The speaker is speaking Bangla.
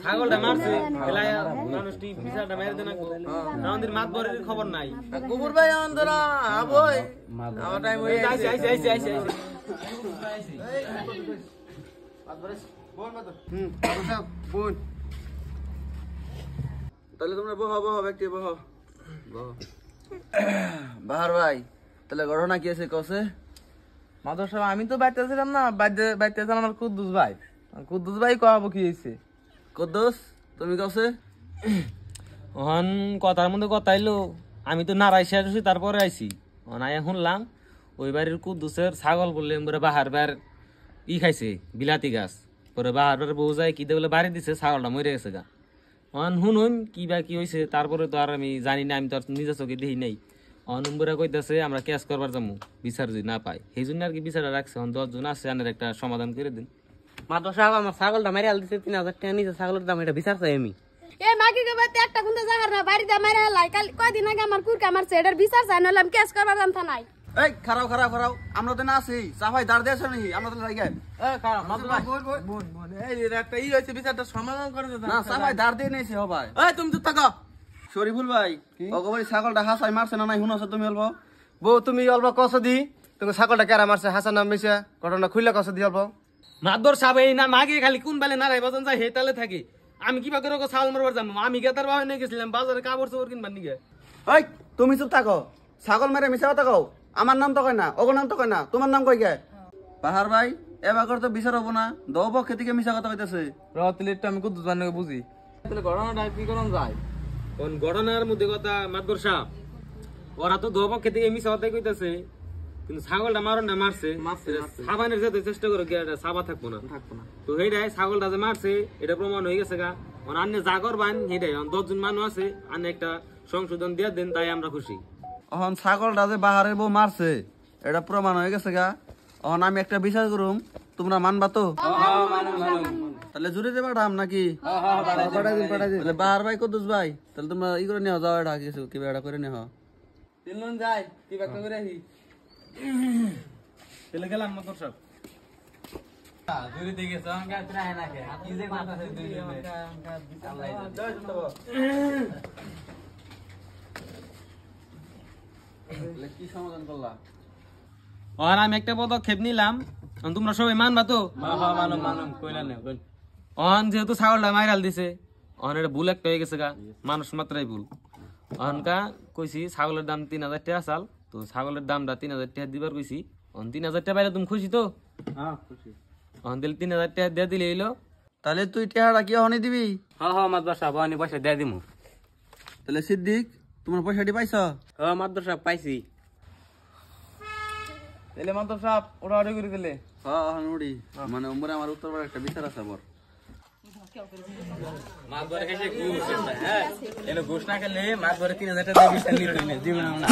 ছাগলটা মারছে মানুষটি বিচারটা মেরে দেন আমাদের মাতবরের খবর নাই কুকুর ভাই অন্তরা আবই আমার টাইম হয়ে আইছে আইছে আইছে আইছে তাহলে তোমরা বহ ব্যক্তি বহ বাহার ভাই তাহলে ঘটনা কি আছে কসে মাদর সাহেব আমি তো বাইতেছিলাম না বাইতেছিলাম আমার কুদ্দুস ভাই কহাবো কি হয়েছে কুদ্দুস তুমি কসে ওহন কথার মধ্যে কথা এলো আমি তো নারাই শেষ তারপরে আইছি অনায় শুনলাম ওই বাড়ির কুদ্দুসের ছাগল বললে বাহার বার খাইছে বিলাতি গাছ পরে বাহার বার বউ যায় কি বলে বাড়ি দিছে ছাগলটা মরে গেছে গা অন শুনুন কি বা কি হয়েছে তারপরে তো আর আমি জানি না আমি তো আর নিজের চোখে দেখি নাই অনুমরা কইতাছে আমরা ক্যাশ করবার যাবো বিচার যদি না পাই সেই জন্য আর কি বিচারটা রাখছে 10 জন আছে আনের একটা সমাধান করে দিন মাদর সাহেব আমার ছাগলটা মেরে আল দিছে 3000 টাকা নিচে ছাগলের দাম এটা বিচার চাই আমি এ মাগি কে বাতে একটা গুন্দা জাহার না বাড়ি দা মারা লাই কাল কয়দিন আগে আমার কুরকা মারছে এটার বিচার চাই নলাম কেস করবার জানতা নাই এই খারাপ আমরা তো না আছি সাফাই দাঁড় দিয়েছ নাকি আমরা তো লাগি এই খারাপ মাদর ভাই বোন এই একটা হইছে বিচারটা সমাধান করে দাও না সাফাই দাঁড় দিয়ে নেছে হ ভাই এই তুমি তো থাকো শরীফুল ভাই অগবরি ছাগলটা হাসাই মারছে না নাই শুনছ তুমি অল্প বউ তুমি অল্প কষ দি তুমি ছাগলটা কেরা মারছে হাসান নাম মিশে ঘটনা খুললে কষ দি অল্প মাদর সাহেব এই না মাগে খালি কোন বেলে নারাই বাজান যায় হে তালে থাকি আমি কিবা করে ছাগল মারবার যাবো আমি গেতার বাবা নিয়ে গেছিলাম বাজারে কাপড় চোপড় কিনবার নিগে এই তুমি চুপ থাকো ছাগল মেরে মিছা কথা কও আমার নাম তো কয় না ওগো নাম তো কয় না তোমার নাম কই গে পাহাড় ভাই এবার তো বিচার হবো না দও পক্ষে থেকে মিছা কথা কইতাছে রতলিটা আমি কুদ্দুস বান্নাকে বুঝি তাহলে ঘটনাটা কি করন যায় কোন ঘটনার মধ্যে কথা মাদর সাহেব ওরা তো দোপক্ষে থেকে মিছা কথাই কইতাছে কিন্তু ছাগলটা মারন না মারছে সাবানের যেতে চেষ্টা করে এটা সাবা থাকবো না তো সেইটাই ছাগলটা যে মারছে এটা প্রমাণ হয়ে গেছে গা আন্নে যা করবান সেইটাই 10 জন মানুষ আছে আন্নে একটা সংশোধন দিয়ে দেন তাই আমরা খুশি এখন ছাগলটা যে বাহারের বউ মারছে এটা প্রমাণ হয়ে গেছে গা এখন আমি একটা বিচার করুম তোমরা মানবা তো তাহলে জুড়ে দেবা দাম নাকি তাহলে বাহার ভাই কুদ্দুস ভাই তাহলে তোমরা ই করে নিও যাও এটা কিছু কিবা এটা করে নিও তিনজন যাই কিবা করে আহি চলে গেলাম মাদর সাহেব দূরে দিকে সঙ্গে ত্রাহে না কে কি যে কথা আছে দূরে কি সমাধান করলা আর আমি একটা পদক্ষেপ নিলাম তোমরা সবাই মানবা তো মানম কইলা না অন যেহেতু ছাগলটা মাইরাল দিছে অন এটা ভুল একটা হয়ে গেছে গা মানুষ মাত্রাই ভুল অনকা কইছি ছাগলের দাম 3000 টাকা চাল তো ছাগলের দামটা 3000 টাকা দিবার কইছি অন 3000 টাকা পাইলে তুমি খুশি তো হ্যাঁ খুশি অন দিল 3000 টাকা দিয়ে দিলে এলো তাহলে তুই টাকাটা কি হনি দিবি মাদর সাহেব আমি পয়সা দিয়ে দিমু তাহলে সিদ্দিক তোমার পয়সাটি পাইছো মাদর সাহেব পাইছি তাহলে মাদর সাহেব ওটা অর্ডার করে দিলে হ্যাঁ নুড়ি মানে উমরে আমার উত্তরবার একটা বিচার আছে আবার মাদর কাছে ঘুষ হ্যাঁ এলো ঘুষ না খেলে মাদর 3000 টাকা দিয়ে বিচার নিতে জীবন না